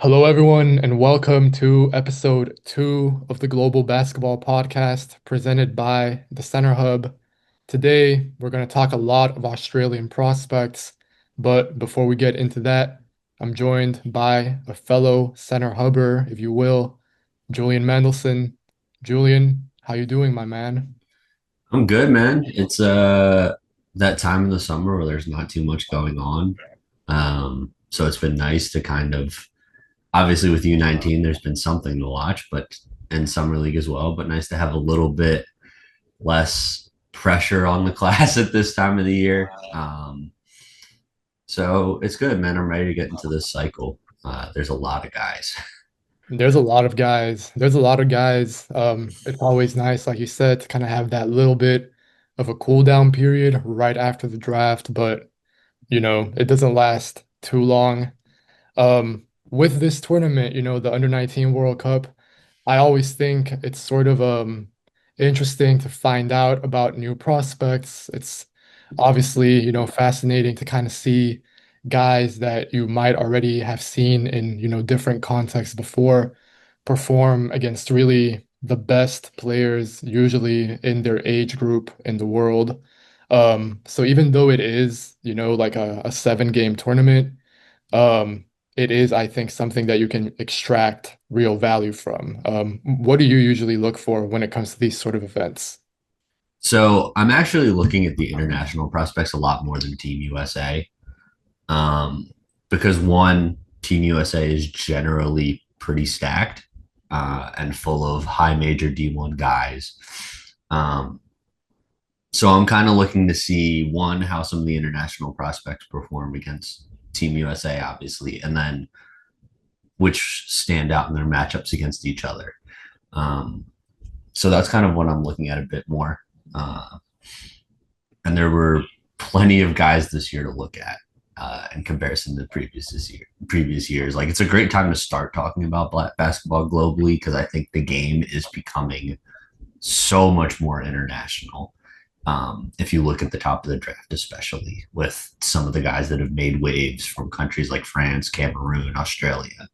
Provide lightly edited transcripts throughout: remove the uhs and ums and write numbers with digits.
Hello, everyone, and welcome to episode 2 of the Global Basketball Podcast presented by the Center Hub. Today, we're going to talk a lot of Australian prospects, but before we get into that, I'm joined by a fellow Center Hubber, if you will, Julian Mendelsohn. Julian, how you doing, my man? I'm good, man. It's that time of the summer where there's not too much going on. So it's been nice to kind of obviously with U19 there's been something to watch, but in summer league as well, but nice to have a little bit less pressure on the class at this time of the year. So it's good, man. I'm ready to get into this cycle. There's a lot of guys. There's a lot of guys. There's a lot of guys. It's always nice, like you said, to kind of have that little bit of a cool down period right after the draft, but it doesn't last too long. With this tournament, the Under-19 World Cup, I always think it's sort of interesting to find out about new prospects. It's obviously, fascinating to kind of see guys that you might already have seen in, different contexts before perform against really the best players usually in their age group in the world. So even though it is, like a 7 game tournament, um, it is, I think, something that you can extract real value from. What do you usually look for when it comes to these sort of events? So I'm actually looking at the international prospects a lot more than Team USA. um, because one, Team USA is generally pretty stacked and full of high major D1 guys. Um, so I'm kind of looking to see one, how some of the international prospects perform against Team USA, obviously, and then which stand out in their matchups against each other. Um, so that's kind of what I'm looking at a bit more. Uh, and there were plenty of guys this year to look at in comparison to previous years. Like it's a great time to start talking about black basketball globally because I think the game is becoming so much more international. If you look at the top of the draft, especially with some of the guys that have made waves from countries like France, Cameroon, Australia,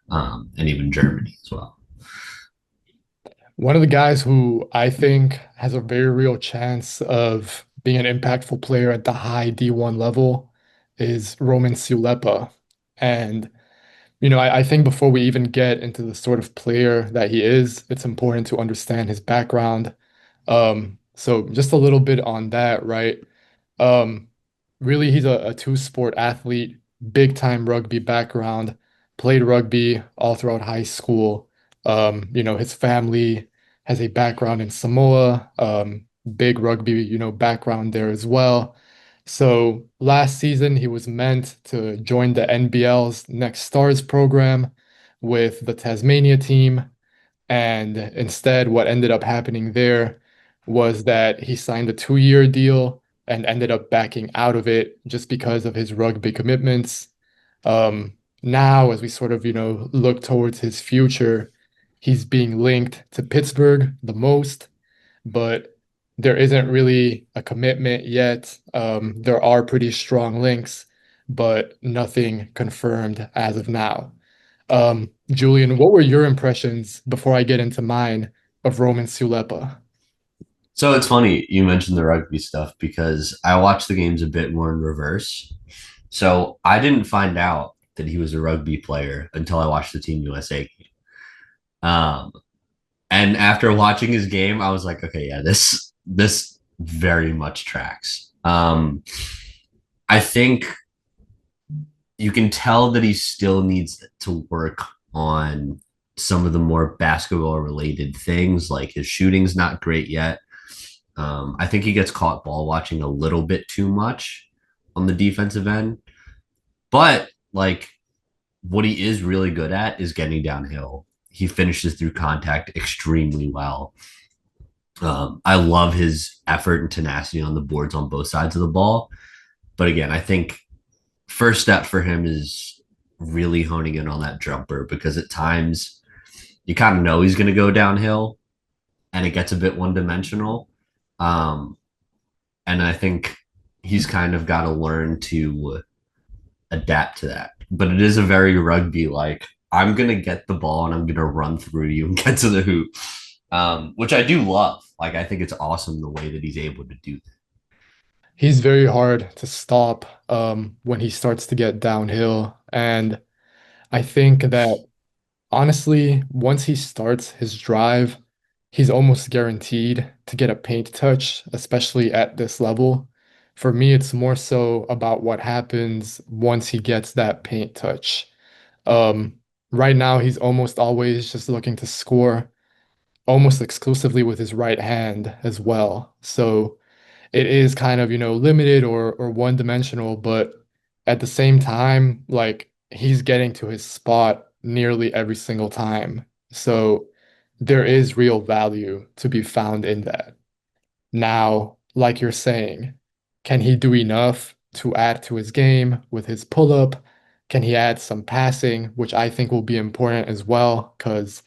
and even Germany as well. One of the guys who I think has a very real chance of being an impactful player at the high D1 level is Roman SIULEPA. And, I think before we even get into the sort of player that he is, it's important to understand his background. So just a little bit on that, right? Um, Really, he's a two-sport athlete, big time rugby background, played rugby all throughout high school. His family has a background in Samoa, big rugby, background there as well. So last season, he was meant to join the NBL's Next Stars program with the Tasmania team. And instead, what ended up happening there was that he signed a 2-year deal and ended up backing out of it just because of his rugby commitments. Now, as we sort of, look towards his future, he's being linked to Pittsburgh the most, but there isn't really a commitment yet. There are pretty strong links, but nothing confirmed as of now. Julian, what were your impressions before I get into mine of Roman Sulepa? So it's funny you mentioned the rugby stuff because I watched the games a bit more in reverse. So I didn't find out that he was a rugby player until I watched the Team USA game. Um, and after watching his game, I was like, okay, yeah, this very much tracks. I think you can tell that he still needs to work on some of the more basketball related things, like his shooting's not great yet. I think he gets caught ball watching a little bit too much on the defensive end, but like what he is really good at is getting downhill. He finishes through contact extremely well. I love his effort and tenacity on the boards on both sides of the ball. But again, I think first step for him is really honing in on that jumper because at times you kind of know he's going to go downhill and it gets a bit one dimensional. Um, and I think he's kind of got to learn to adapt to that. But it is a very rugby like I'm gonna get the ball and I'm gonna run through you and get to the hoop, which I do love. Like I think it's awesome the way that he's able to do that. He's very hard to stop when he starts to get downhill. And I think that honestly, once he starts his drive, he's almost guaranteed to get a paint touch, especially at this level. For me, it's more so about what happens once he gets that paint touch. Um, right now, he's almost always just looking to score almost exclusively with his right hand as well. So it is kind of, limited or one-dimensional, but at the same time, like he's getting to his spot nearly every single time. So there is real value to be found in that. Now, like you're saying, can he do enough to add to his game with his pull-up? Can he add some passing, which I think will be important as well? Because,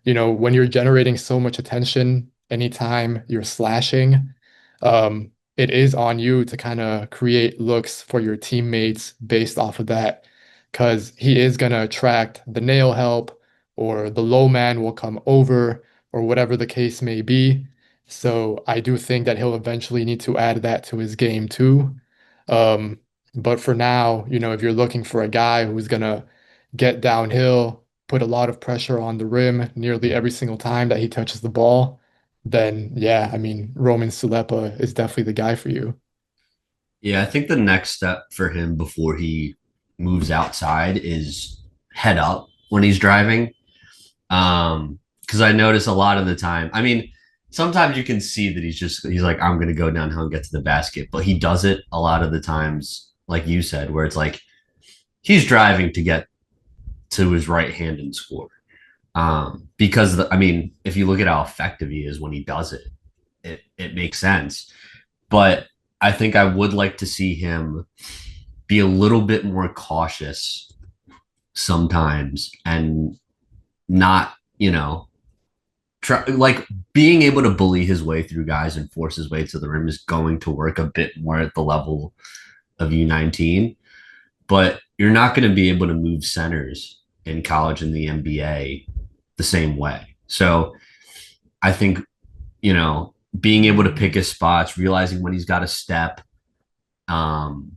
when you're generating so much attention anytime you're slashing, it is on you to kind of create looks for your teammates based off of that. Because he is going to attract the nail help or the low man will come over or whatever the case may be. So I do think that he'll eventually need to add that to his game too. Um, but for now, if you're looking for a guy who's gonna get downhill, put a lot of pressure on the rim nearly every single time that he touches the ball, then yeah, I mean, Roman Sulepa is definitely the guy for you. Yeah, I think the next step for him before he moves outside is head up when he's driving. Because I notice a lot of the time, I mean, sometimes you can see that he's like, I'm gonna go downhill and get to the basket, but he does it a lot of the times, like you said, where it's like he's driving to get to his right hand and score. I mean, if you look at how effective he is when he does it, it makes sense. But I think I would like to see him be a little bit more cautious sometimes and not, try like being able to bully his way through guys and force his way to the rim is going to work a bit more at the level of U19, but you're not going to be able to move centers in college and the NBA the same way. So I think, being able to pick his spots, realizing when he's got to step, um,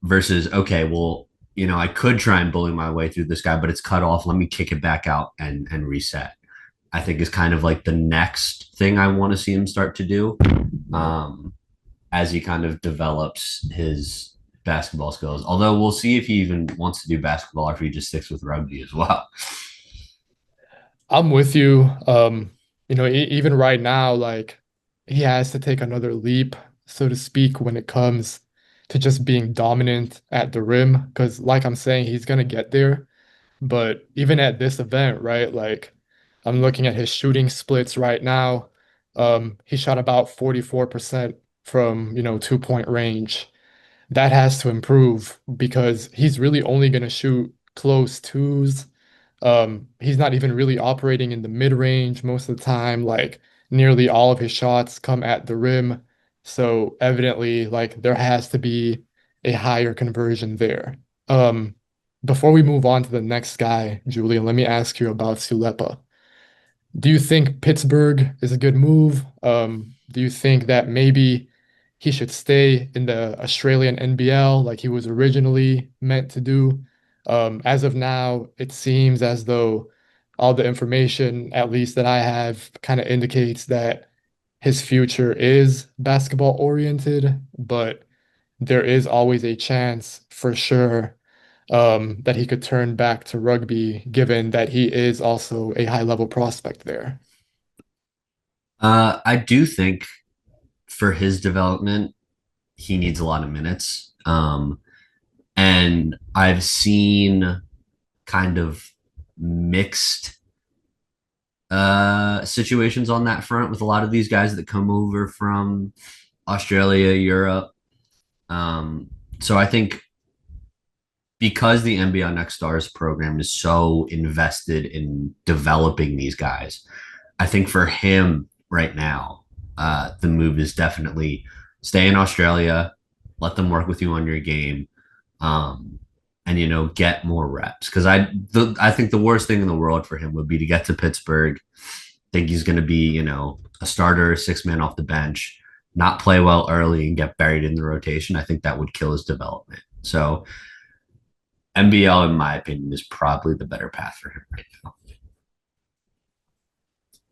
versus, okay, well, I could try and bully my way through this guy, but it's cut off. Let me kick it back out and reset. I think is kind of like the next thing I want to see him start to do, um, as he kind of develops his basketball skills. Although we'll see if he even wants to do basketball or if he just sticks with rugby as well. I'm with you. Even right now, like he has to take another leap, so to speak, when it comes to just being dominant at the rim. Because, like I'm saying, he's gonna get there. But even at this event, right, like I'm looking at his shooting splits right now. He shot about 44% from, 2-point range. That has to improve because he's really only going to shoot close twos. He's not even really operating in the mid-range most of the time. Like nearly all of his shots come at the rim. So evidently, like there has to be a higher conversion there. Um, Before we move on to the next guy, Julian, let me ask you about Sulepa. Do you think Pittsburgh is a good move? Do you think that maybe he should stay in the Australian NBL like he was originally meant to do? As of now, it seems as though all the information, at least that I have, kind of indicates that his future is basketball oriented, but there is always a chance for sure that he could turn back to rugby, given that he is also a high level prospect there. I do think for his development, he needs a lot of minutes. And I've seen kind of mixed situations on that front with a lot of these guys that come over from Australia, Europe. Um, so I think because the NBA Next Stars program is so invested in developing these guys, I think for him right now, the move is definitely stay in Australia, let them work with you on your game, um, and get more reps. Because I think the worst thing in the world for him would be to get to Pittsburgh, think he's going to be a starter, 6 man off the bench, not play well early and get buried in the rotation. I think that would kill his development. So NBL, in my opinion, is probably the better path for him right now.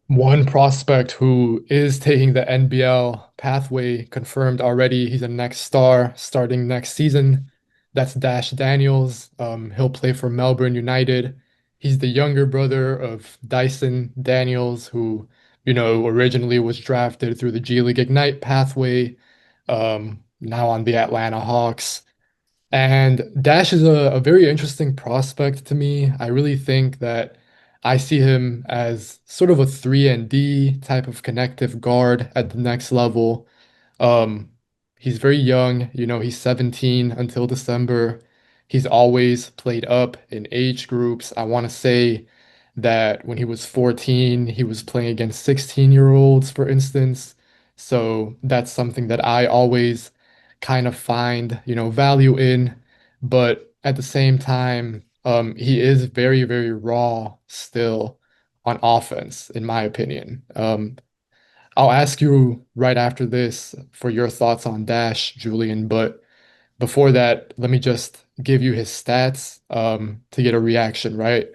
One prospect who is taking the NBL pathway confirmed already. He's a next star starting next season. That's Dash Daniels. He'll play for Melbourne United. He's the younger brother of Dyson Daniels, who, originally was drafted through the G League Ignite pathway, now on the Atlanta Hawks. And Dash is a very interesting prospect to me. I really think that I see him as sort of a 3 and D type of connective guard at the next level. Um, he's very young, he's 17 until December. He's always played up in age groups. I want to say that when he was 14, he was playing against 16-year-olds, for instance. So that's something that I always kind of find, value in. But at the same time, he is very, very raw still on offense, in my opinion. I'll ask you right after this for your thoughts on Dash, Julian. But before that, let me just give you his stats to get a reaction, right?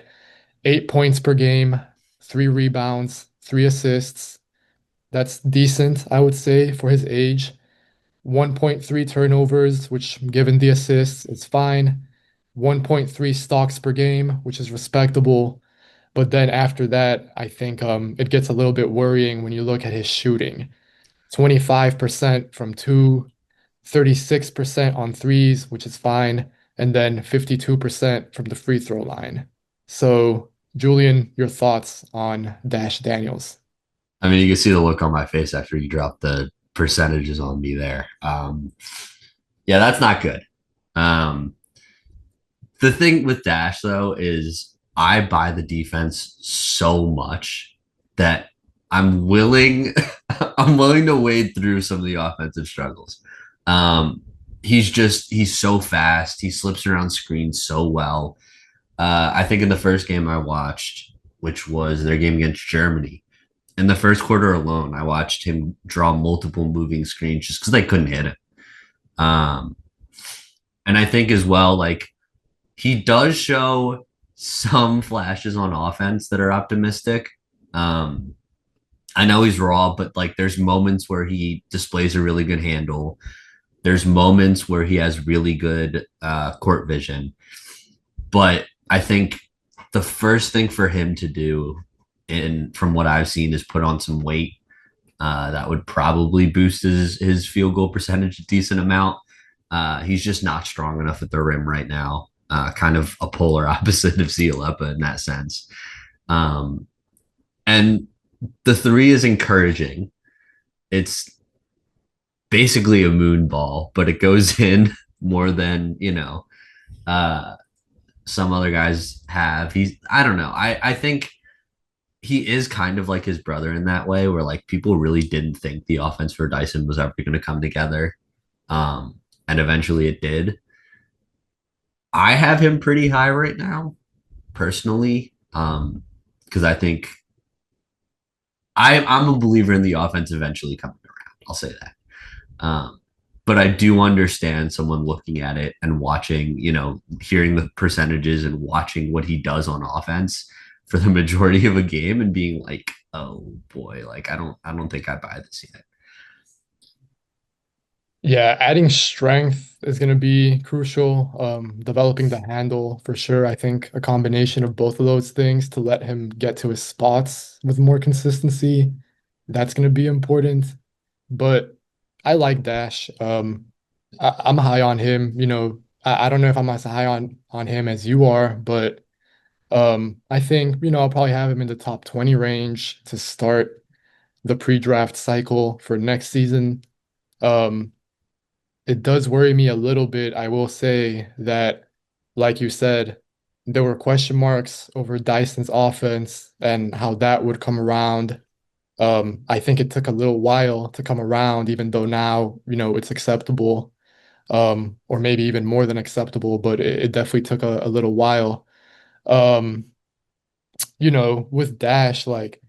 8 points per game, 3 rebounds, 3 assists. That's decent, I would say, for his age. 1.3 turnovers, which given the assists, is fine. 1.3 stocks per game, which is respectable. But then after that, I think it gets a little bit worrying when you look at his shooting. 25% from two, 36% on threes, which is fine, and then 52% from the free throw line. So, Julian, your thoughts on Dash Daniels? I mean, you can see the look on my face after you dropped the percentages on me there. Yeah, that's not good. Um, the thing with Dash though is I buy the defense so much that I'm willing I'm willing to wade through some of the offensive struggles. Um, he's so fast. He slips around screens so well. I think in the first game I watched, which was their game against Germany, in the first quarter alone, I watched him draw multiple moving screens just because they couldn't hit him. Um, and I think as well, like he does show some flashes on offense that are optimistic. Um, I know he's raw, but like there's moments where he displays a really good handle. There's moments where he has really good court vision. But I think the first thing for him to do, and from what I've seen, is put on some weight. That would probably boost his field goal percentage a decent amount. He's just not strong enough at the rim right now. Kind of a polar opposite of SIULEPA in that sense. And the three is encouraging. It's basically a moon ball, but it goes in more than some other guys have. I don't know. I think he is kind of like his brother in that way, where like people really didn't think the offense for Dyson was ever going to come together, and eventually it did. I have him pretty high right now, personally, because I think I'm a believer in the offense eventually coming around. I'll say that. Um, but I do understand someone looking at it and watching, hearing the percentages and watching what he does on offense for the majority of a game and being like, oh boy, like I don't think I buy this yet. Yeah, adding strength is going to be crucial. Developing the handle for sure. I think a combination of both of those things to let him get to his spots with more consistency, that's going to be important. But I like Dash. I'm high on him. I don't know if I'm as high on him as you are, but I think, I'll probably have him in the top 20 range to start the pre-draft cycle for next season. Um, it does worry me a little bit. I will say that, like you said, there were question marks over Dyson's offense and how that would come around. I think it took a little while to come around, even though now, it's acceptable. or maybe even more than acceptable, but it definitely took a little while. Um, with Dash, like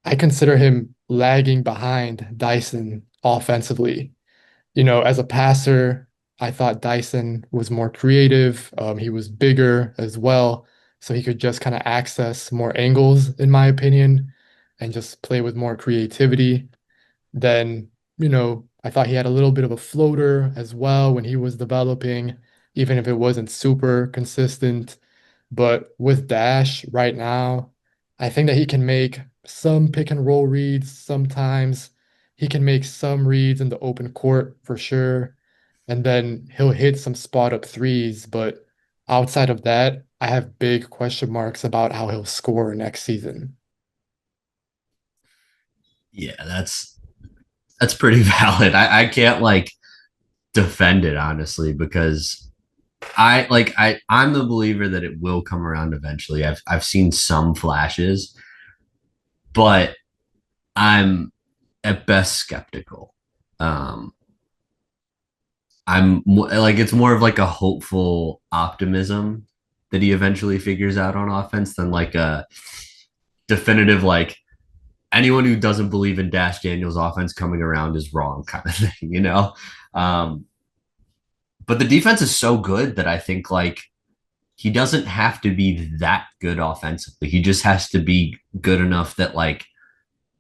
I consider him lagging behind Dyson offensively. As a passer, I thought Dyson was more creative. He was bigger as well, so he could just kind of access more angles, in my opinion, and just play with more creativity. Then, I thought he had a little bit of a floater as well when he was developing, even if it wasn't super consistent. But with Dash right now, I think that he can make some pick and roll reads sometimes. He can make some reads in the open court for sure. And then he'll hit some spot up threes. But outside of that, I have big question marks about how he'll score next season. Yeah, that's pretty valid. I can't like defend it honestly because I'm the believer that it will come around eventually. I've seen some flashes, but I'm at best skeptical. Um, like it's more of like a hopeful optimism that he eventually figures out on offense than like a definitive like anyone who doesn't believe in Dash Daniels offense coming around is wrong kind of thing. Um, but the defense is so good that I think like he doesn't have to be that good offensively. He just has to be good enough that like,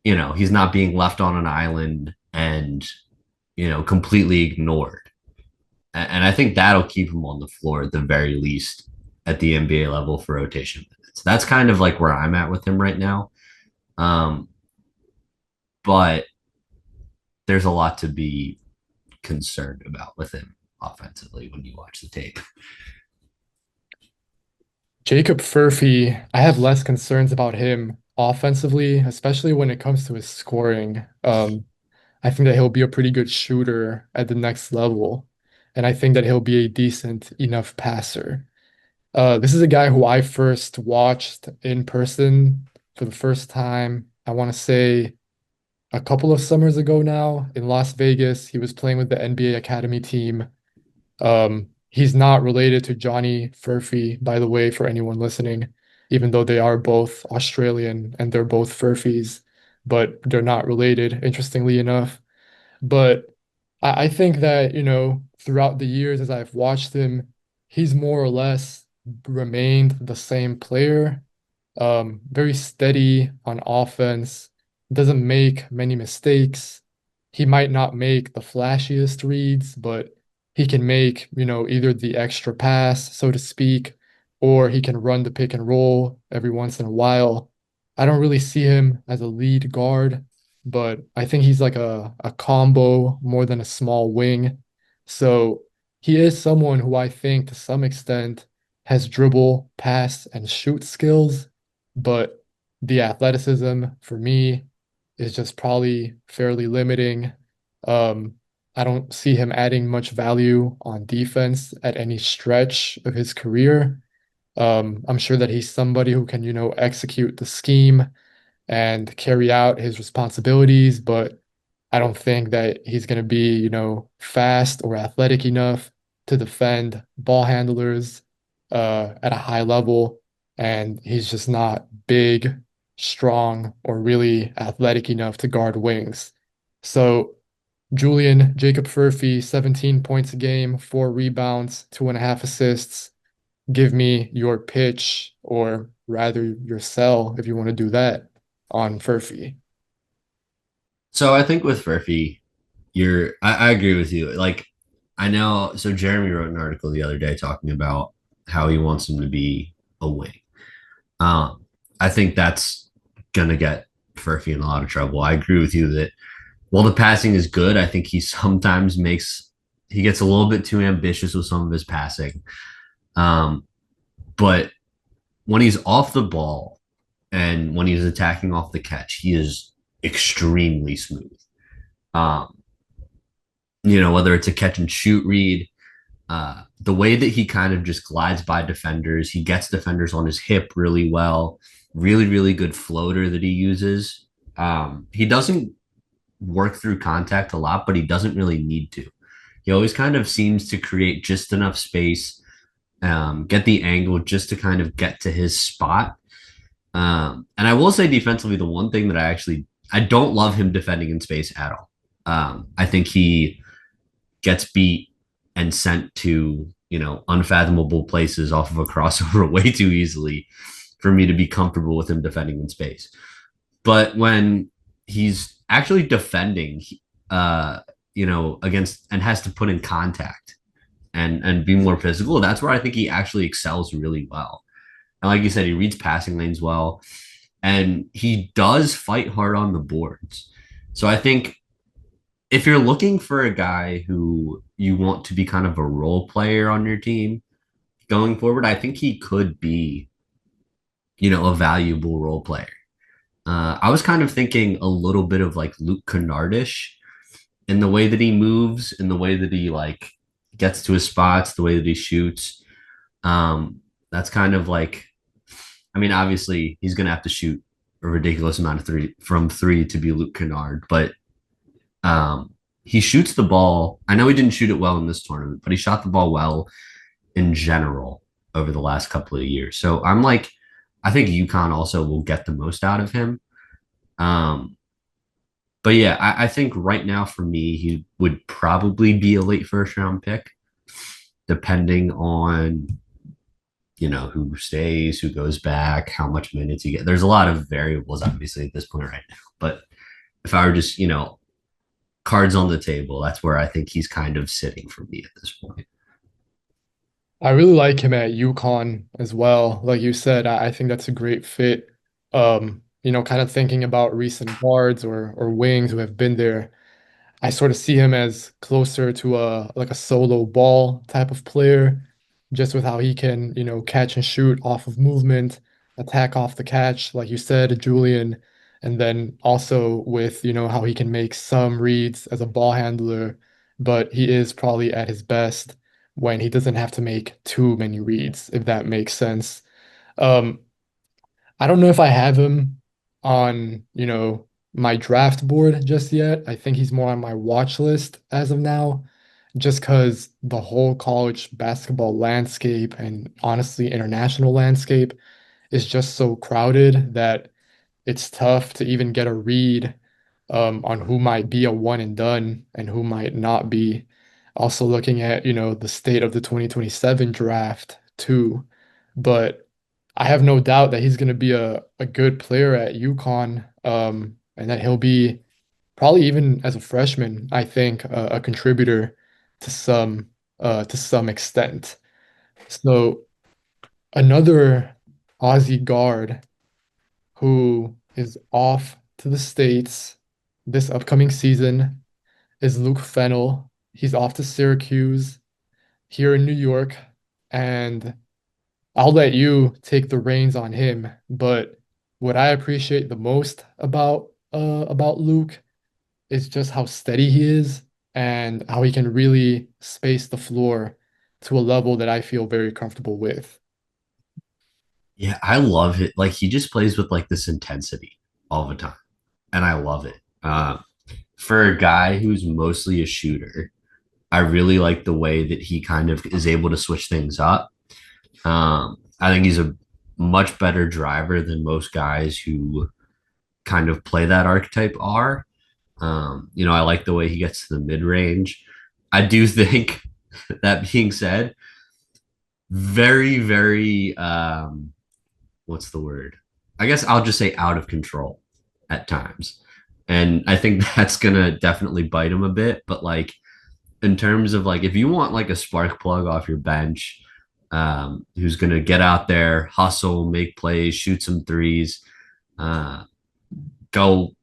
he's not being left on an island and, completely ignored. And I think that'll keep him on the floor at the very least at the NBA level for rotation minutes. That's kind of like where I'm at with him right now. Um, but there's a lot to be concerned about with him offensively when you watch the tape. Jacob Furphy, I have less concerns about him offensively, especially when it comes to his scoring. I think that he'll be a pretty good shooter at the next level, and I think that he'll be a decent enough passer. This is a guy who I first watched in person for the first time, I want to say a couple of summers ago now in Las Vegas. He was playing with the NBA Academy team. He's not related to Johnny Furphy, by the way, for anyone listening, even though they are both Australian and they're both Furphys, but they're not related, interestingly enough. But I think that, throughout the years as I've watched him, he's more or less remained the same player. Very steady on offense, doesn't make many mistakes. He might not make the flashiest reads, but he can make, either the extra pass, so to speak, or he can run the pick and roll every once in a while. I don't really see him as a lead guard, but I think he's like a combo more than a small wing. So he is someone who I think to some extent has dribble, pass, and shoot skills, but the athleticism for me is just probably fairly limiting. Um, I don't see him adding much value on defense at any stretch of his career. I'm sure that he's somebody who can, execute the scheme and carry out his responsibilities, but I don't think that he's going to be, fast or athletic enough to defend ball handlers at a high level. And he's just not big, strong, or really athletic enough to guard wings. So, Jacob Furphy, 17 points a game, 4 rebounds, 2.5 assists. Give me your pitch, or rather your sell if you want to do that on Furphy. So I think with Furphy, I agree with you. Like I know so Jeremy wrote an article the other day talking about how he wants him to be a wing. Um, I think that's gonna get Furphy in a lot of trouble. I agree with you that while the passing is good, I think he sometimes he gets a little bit too ambitious with some of his passing. Um, but when he's off the ball and when he's attacking off the catch, he is extremely smooth. Um, whether it's a catch and shoot read, the way that he kind of just glides by defenders, he gets defenders on his hip really well, really, really good floater that he uses. He doesn't work through contact a lot, but he doesn't really need to. He always kind of seems to create just enough space, get the angle just to kind of get to his spot. And I will say defensively, the one thing that I don't love him defending in space at all. I think he gets beat and sent to unfathomable places off of a crossover way too easily for me to be comfortable with him defending in space. But when he's actually defending, uh, against and has to put in contact and be more physical, that's where I think he actually excels really well. And like you said, he reads passing lanes well, and he does fight hard on the boards. So I think if you're looking for a guy who you want to be kind of a role player on your team going forward, I think he could be, a valuable role player. I was kind of thinking a little bit of like Luke Kennardish in the way that he moves, in the way that he like gets to his spots, the way that he shoots. That's kind of like, I mean, obviously he's going to have to shoot a ridiculous amount of three to be Luke Kennard, but um, he shoots the ball. I know he didn't shoot it well in this tournament, but he shot the ball well in general over the last couple of years. So I'm like, I think UConn also will get the most out of him. Um, but yeah, I think right now for me, he would probably be a late first round pick, depending on who stays, who goes back, how much minutes you get. There's a lot of variables, obviously, at this point right now. But if I were just, cards on the table, that's where I think he's kind of sitting for me at this point. I really like him at UConn as well. Like you said, I think that's a great fit. Kind of thinking about recent guards or wings who have been there. I sort of see him as closer to a like a solo ball type of player, just with how he can, catch and shoot off of movement, attack off the catch, like you said, Julian, and then also with, how he can make some reads as a ball handler, but he is probably at his best when he doesn't have to make too many reads, if that makes sense. Um, I don't know if I have him on, my draft board just yet. I think he's more on my watch list as of now, just because the whole college basketball landscape and honestly international landscape is just so crowded that it's tough to even get a read on who might be a one and done and who might not be. Also looking at, the state of the 2027 draft too. But I have no doubt that he's going to be a good player at UConn, and that he'll be probably even as a freshman, I think, a contributor to some extent. So another Aussie guard who is off to the States this upcoming season is Luke Fennell. He's off to Syracuse here in New York, and I'll let you take the reins on him. But what I appreciate the most about Luke is just how steady he is and how he can really space the floor to a level that I feel very comfortable with. Yeah, I love it. Like he just plays with like this intensity all the time, and I love it. For a guy who's mostly a shooter, I really like the way that he kind of is able to switch things up. I think he's a much better driver than most guys who kind of play that archetype are. I like the way he gets to the mid range. I do think that being said, very, very what's the word? I guess I'll just say out of control at times. And I think that's gonna definitely bite him a bit. But like in terms of like if you want like a spark plug off your bench, who's gonna get out there, hustle, make plays, shoot some threes, uh, go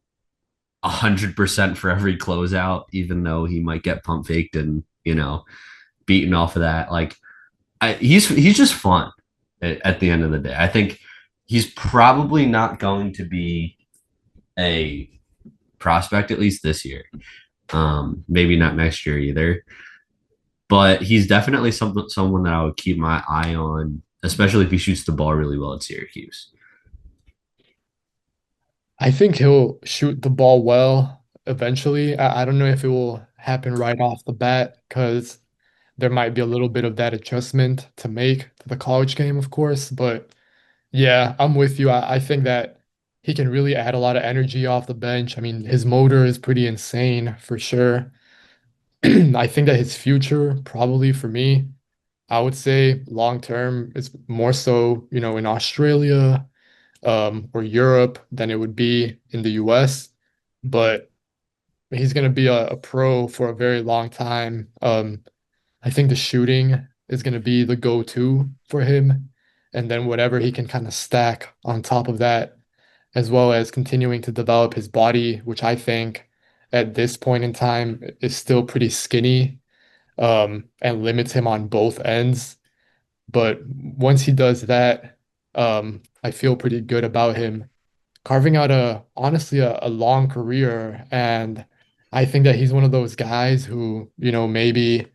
100% for every closeout, even though he might get pump faked and beaten off of that. Like he's just fun at the end of the day. I think he's probably not going to be a prospect at least this year. Maybe not next year either. But he's definitely someone that I would keep my eye on, especially if he shoots the ball really well at Syracuse. I think he'll shoot the ball well eventually. I don't know if it will happen right off the bat because there might be a little bit of that adjustment to make to the college game, of course. But yeah, I'm with you. I think that he can really add a lot of energy off the bench. I mean, his motor is pretty insane for sure. I think that his future, probably for me, I would say long term is more so, in Australia, or Europe than it would be in the US. But he's going to be a pro for a very long time. I think the shooting is going to be the go-to for him. And then whatever he can kind of stack on top of that, as well as continuing to develop his body, which I think at this point in time is still pretty skinny, and limits him on both ends. But once he does that, I feel pretty good about him carving out honestly a long career. And I think that he's one of those guys who, maybe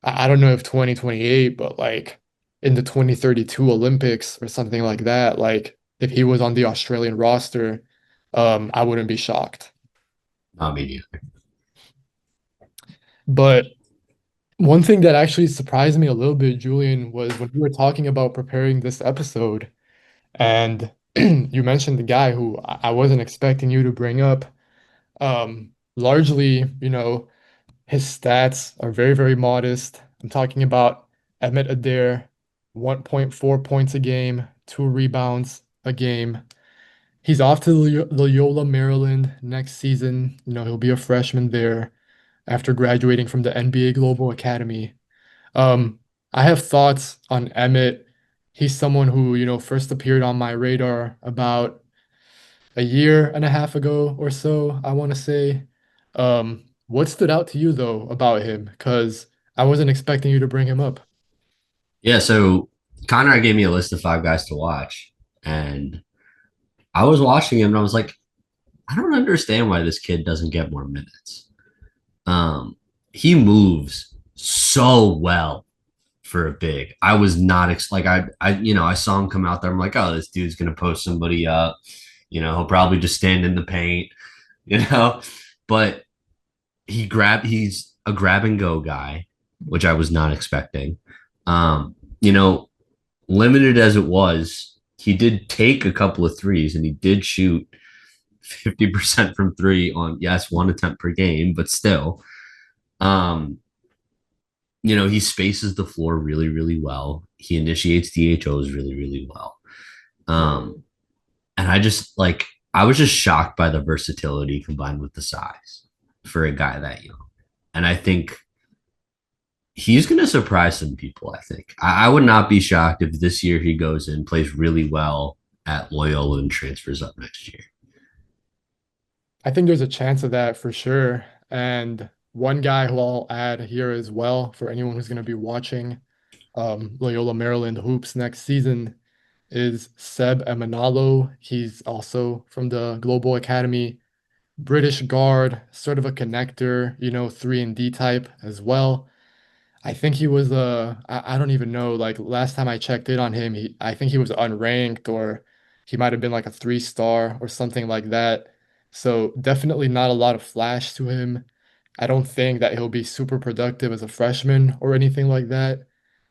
I don't know if 2028, but like in the 2032 Olympics or something like that, like if he was on the Australian roster, I wouldn't be shocked. Not me. But one thing that actually surprised me a little bit, Julian, was when we were talking about preparing this episode, and you mentioned the guy who I wasn't expecting you to bring up. Largely, his stats are very, very modest. I'm talking about EMMETT ADAIR, 1.4 points a game, 2 rebounds a game. He's off to Loyola, Maryland next season. He'll be a freshman there after graduating from the NBA Global Academy. Um, I have thoughts on Emmett. He's someone who, first appeared on my radar about a year and a half ago or so, I want to say. What stood out to you though about him? Because I wasn't expecting you to bring him up. Yeah, so Conrad gave me a list of 5 guys to watch, and I was watching him and I was like, I don't understand why this kid doesn't get more minutes. He moves so well for a big. I was not like I saw him come out there. I'm like, oh, this dude's gonna post somebody up. He'll probably just stand in the paint. You know, but he's a grab and go guy, which I was not expecting. Um, you know, limited as it was, he did take a couple of threes and he did shoot 50% from three on, yes, one attempt per game, but still. Um, he spaces the floor really, really well. He initiates DHOs really, really well. Um, and I was just shocked by the versatility combined with the size for a guy that young. And I think he's going to surprise some people. I think I would not be shocked if this year he goes in, plays really well at Loyola, and transfers up next year. I think there's a chance of that for sure. And one guy who I'll add here as well for anyone who's going to be watching Loyola Maryland hoops next season is Seb Emanalo. He's also from the Global Academy, British guard, sort of a connector, 3 and D type as well. I think he was I don't even know, like last time I checked in on him, I think he was unranked or he might have been like a 3 star or something like that. So definitely not a lot of flash to him. I don't think that he'll be super productive as a freshman or anything like that.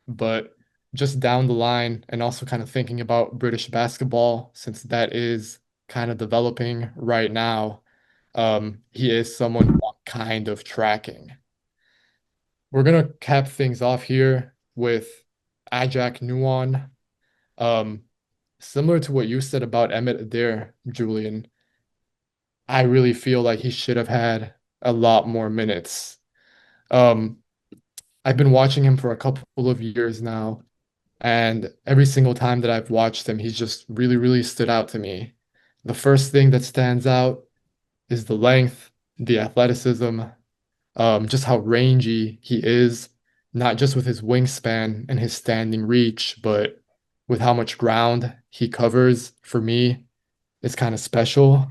But just down the line and also kind of thinking about British basketball, since that is kind of developing right now, he is someone who I'm kind of tracking. We're gonna cap things off here with AJAK NYUON. Um, Similar to what you said about Emmett Adair, Julian, I really feel like he should have had a lot more minutes. Um, I've been watching him for a couple of years now, and every single time that I've watched him, he's just really, really stood out to me. The first thing that stands out is the length, the athleticism, just how rangy he is, not just with his wingspan and his standing reach, but with how much ground he covers. For me, it's kind of special.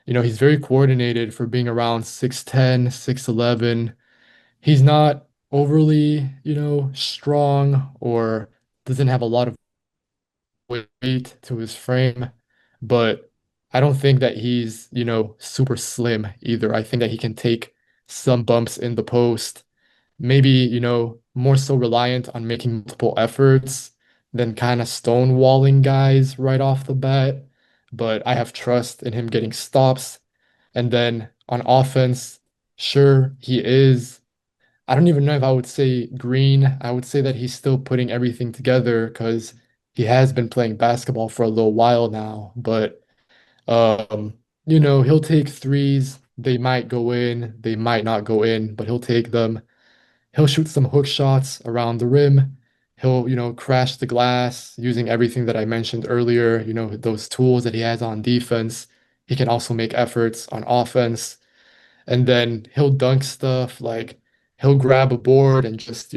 He's very coordinated for being around 6'10, 6'11. He's not overly, strong or doesn't have a lot of weight to his frame, but I don't think that he's, super slim either. I think that he can take some bumps in the post, maybe, more so reliant on making multiple efforts than kind of stonewalling guys right off the bat. But I have trust in him getting stops. And then on offense, sure, he is. I don't even know if I would say green. I would say that he's still putting everything together because he has been playing basketball for a little while now. But um, he'll take threes. They might go in, they might not go in, but he'll take them. He'll shoot some hook shots around the rim. He'll, crash the glass using everything that I mentioned earlier, those tools that he has on defense. He can also make efforts on offense. And then he'll dunk stuff like he'll grab a board and just,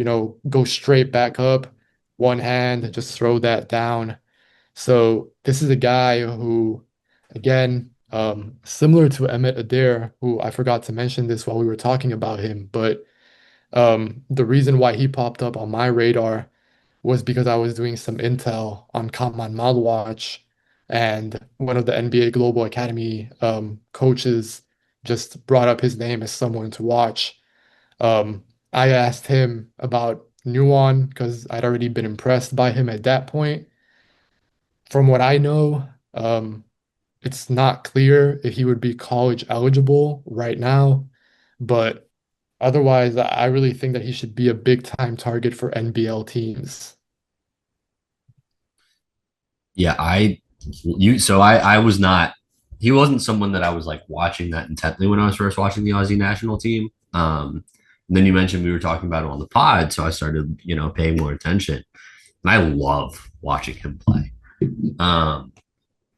go straight back up, one hand, and just throw that down. So this is a guy who, again, similar to Emmett Adair, who I forgot to mention this while we were talking about him, but the reason why he popped up on my radar was because I was doing some intel on Kaman Malwatch, and one of the NBA Global Academy coaches just brought up his name as someone to watch. I asked him about NYUON because I'd already been impressed by him at that point. From what I know, it's not clear if he would be college eligible right now, but otherwise, I really think that he should be a big time target for NBL teams. Yeah, I was not, he wasn't someone that I was like watching that intently when I was first watching the Aussie national team. And then you mentioned we were talking about it on the pod, so I started, paying more attention. And I love watching him play. Um,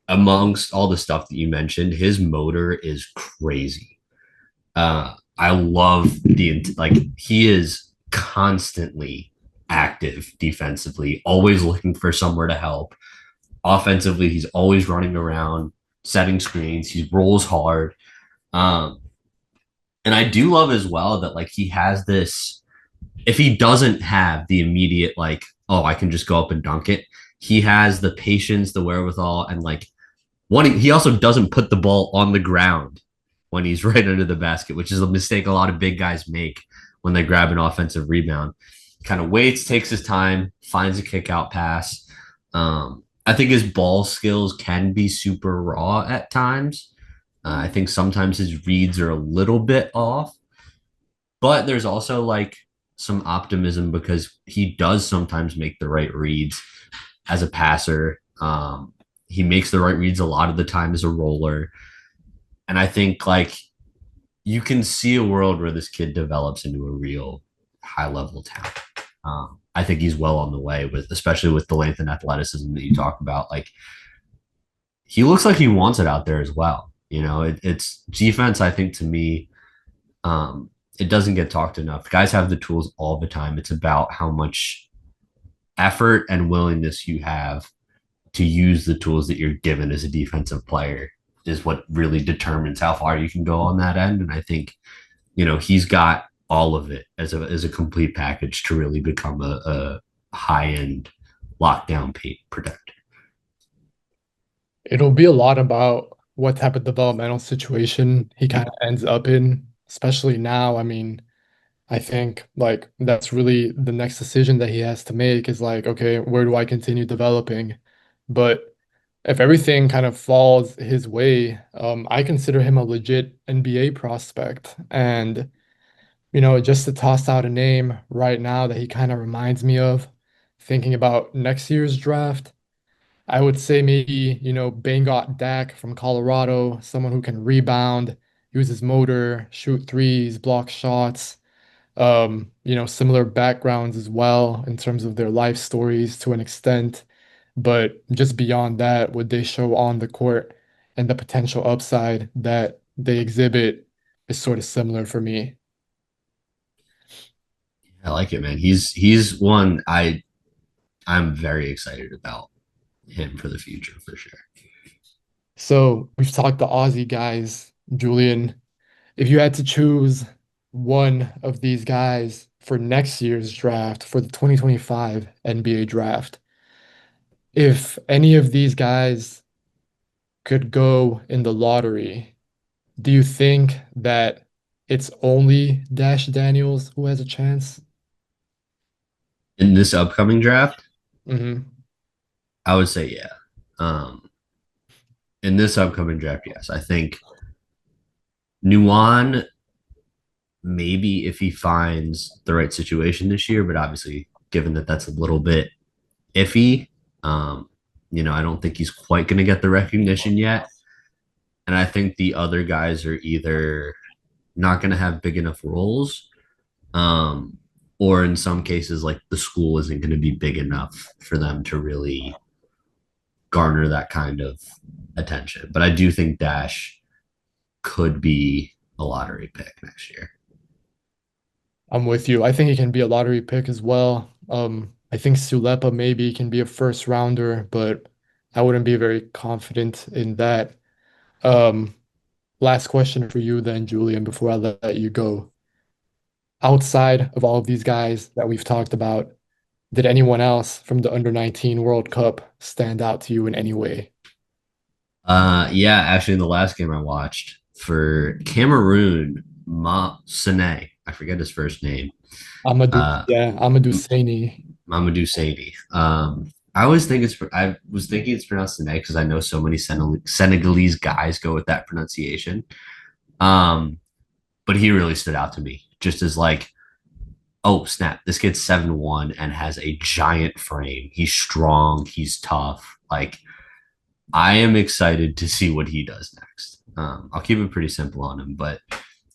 Amongst all the stuff that you mentioned, his motor is crazy. I love like he is constantly active defensively, always looking for somewhere to help. Offensively, he's always running around, setting screens. He rolls hard. Um, and I do love as well that like he has this. If he doesn't have the immediate like, oh, I can just go up and dunk it, he has the patience, the wherewithal, and like he also doesn't put the ball on the ground when he's right under the basket, which is a mistake a lot of big guys make when they grab an offensive rebound. Kind of waits, takes his time, finds a kick out pass. I think his ball skills can be super raw at times. I think sometimes his reads are a little bit off, but there's also like some optimism because he does sometimes make the right reads as a passer. He makes the right reads a lot of the time as a roller. And I think like you can see a world where this kid develops into a real high level talent. I think he's well on the way with, especially with the length and athleticism that you talk about. Like he looks like he wants it out there as well. It's defense. I think to me, it doesn't get talked enough. Guys have the tools all the time. It's about how much effort and willingness you have to use the tools that you're given as a defensive player is what really determines how far you can go on that end. And I think, he's got all of it as a complete package to really become a high end lockdown paint protector. It'll be a lot about what type of developmental situation he kind of ends up in, especially now. I mean, I think like that's really the next decision that he has to make is like, okay, where do I continue developing? But if everything kind of falls his way, I consider him a legit NBA prospect. And, just to toss out a name right now that he kind of reminds me of, thinking about next year's draft, I would say maybe, Bangot Dak from Colorado, someone who can rebound, use his motor, shoot threes, block shots, similar backgrounds as well in terms of their life stories to an extent. But just beyond that, what they show on the court and the potential upside that they exhibit is sort of similar for me. I like it, man. He's one I'm very excited about him for the future for sure. So we've talked the Aussie guys, Julian. If you had to choose one of these guys for next year's draft, for the 2025 NBA draft, if any of these guys could go in the lottery, do you think that it's only Dash Daniels who has a chance. In this upcoming draft, Hmm. I would say yeah. Um, in this upcoming draft, yes. I think NYUON maybe if he finds the right situation this year, but obviously given that that's a little bit iffy, um, I don't think he's quite going to get the recognition yet. And I think the other guys are either not going to have big enough roles, um, or in some cases, like the school isn't going to be big enough for them to really garner that kind of attention. But I do think Dash could be a lottery pick next year. I'm with you. I think he can be a lottery pick as well. I think SIULEPA maybe can be a first rounder, but I wouldn't be very confident in that. Um, Last question for you then, Julian, before I let you go. Outside of all of these guys that we've talked about, did anyone else from the Under-19 World Cup stand out to you in any way? Yeah, actually, in the last game I watched for Cameroon, Sene, I forget his first name, Amadou, uh, yeah, Amadou Saini. Mamadou Saidi. I always think I was thinking it's pronounced Sene because I know so many Senegalese guys go with that pronunciation. Um, but he really stood out to me just as like, oh snap, this kid's 7'1" and has a giant frame. He's strong. He's tough. Like I am excited to see what he does next. I'll keep it pretty simple on him, but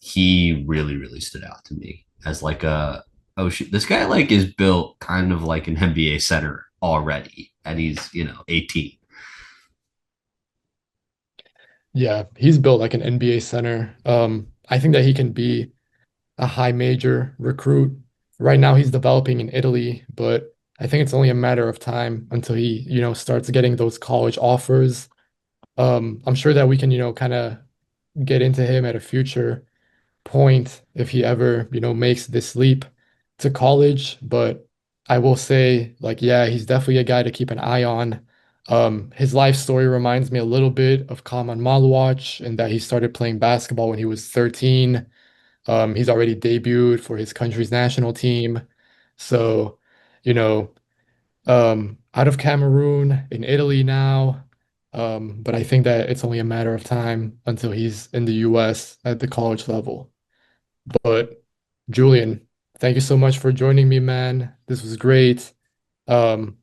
he really, really stood out to me as like a oh shit, this guy like is built kind of like an NBA center already, and he's 18. Yeah, he's built like an NBA center. I think that he can be a high major recruit. Right now he's developing in Italy, but I think it's only a matter of time until he, starts getting those college offers. I'm sure that we can, kind of get into him at a future point if he ever, makes this leap to college. But I will say, like, yeah, he's definitely a guy to keep an eye on. His life story reminds me a little bit of Kaman Maluach in that he started playing basketball when he was 13. He's already debuted for his country's national team. So, you know, out of Cameroon in Italy now. But I think that it's only a matter of time until he's in the US at the college level. But Julian, thank you so much for joining me, man. This was great. Um,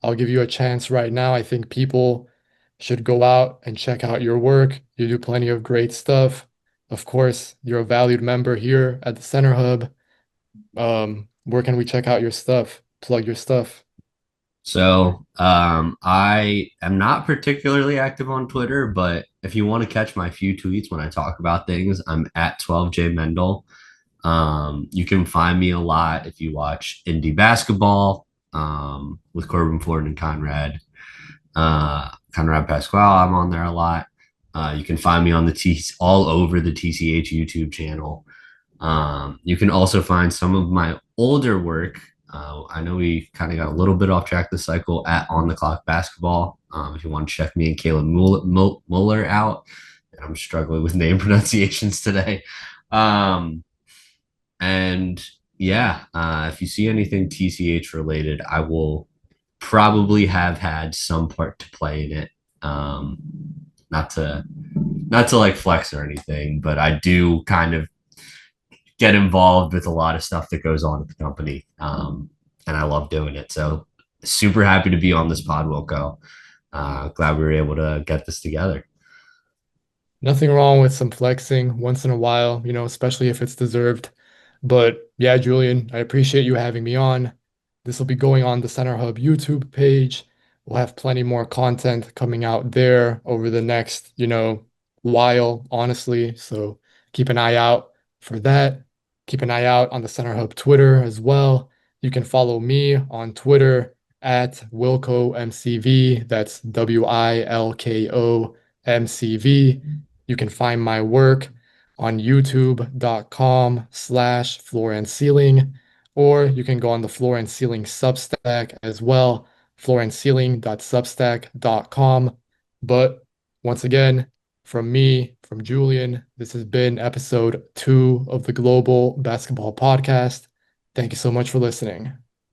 I'll give you a chance right now. I think people should go out and check out your work. You do plenty of great stuff. Of course, you're a valued member here at the Center Hub. Where can we check out your stuff? Plug your stuff. So I am not particularly active on Twitter, but if you want to catch my few tweets when I talk about things, I'm at 12J Mendel. You can find me a lot if you watch indie basketball with Corbin Ford and Conrad Pasquale. I'm on there a lot. You can find me on all over the TCH YouTube channel. You can also find some of my older work. I know we kind of got a little bit off track this cycle at On the Clock Basketball. If you want to check me and Caleb Muller out, I'm struggling with name pronunciations today. Um, and yeah, if you see anything TCH related, I will probably have had some part to play in it. Um, not to like flex or anything, but I do kind of get involved with a lot of stuff that goes on at the company. And I love doing it. So super happy to be on this pod, Wilko. Glad we were able to get this together. Nothing wrong with some flexing once in a while, especially if it's deserved. But yeah, Julian, I appreciate you having me on. This will be going on the Center Hub YouTube page. We'll have plenty more content coming out there over the next, while, honestly. So keep an eye out for that. Keep an eye out on the Center Hub Twitter as well. You can follow me on Twitter at Wilko MCV. That's WILKO MCV. You can find my work on youtube.com/floor and ceiling, or you can go on the Floor and Ceiling Substack as well, floorandceiling.substack.com. But once again, from me, from Julian. This has been episode 2 of the Global Basketball Podcast. Thank you so much for listening.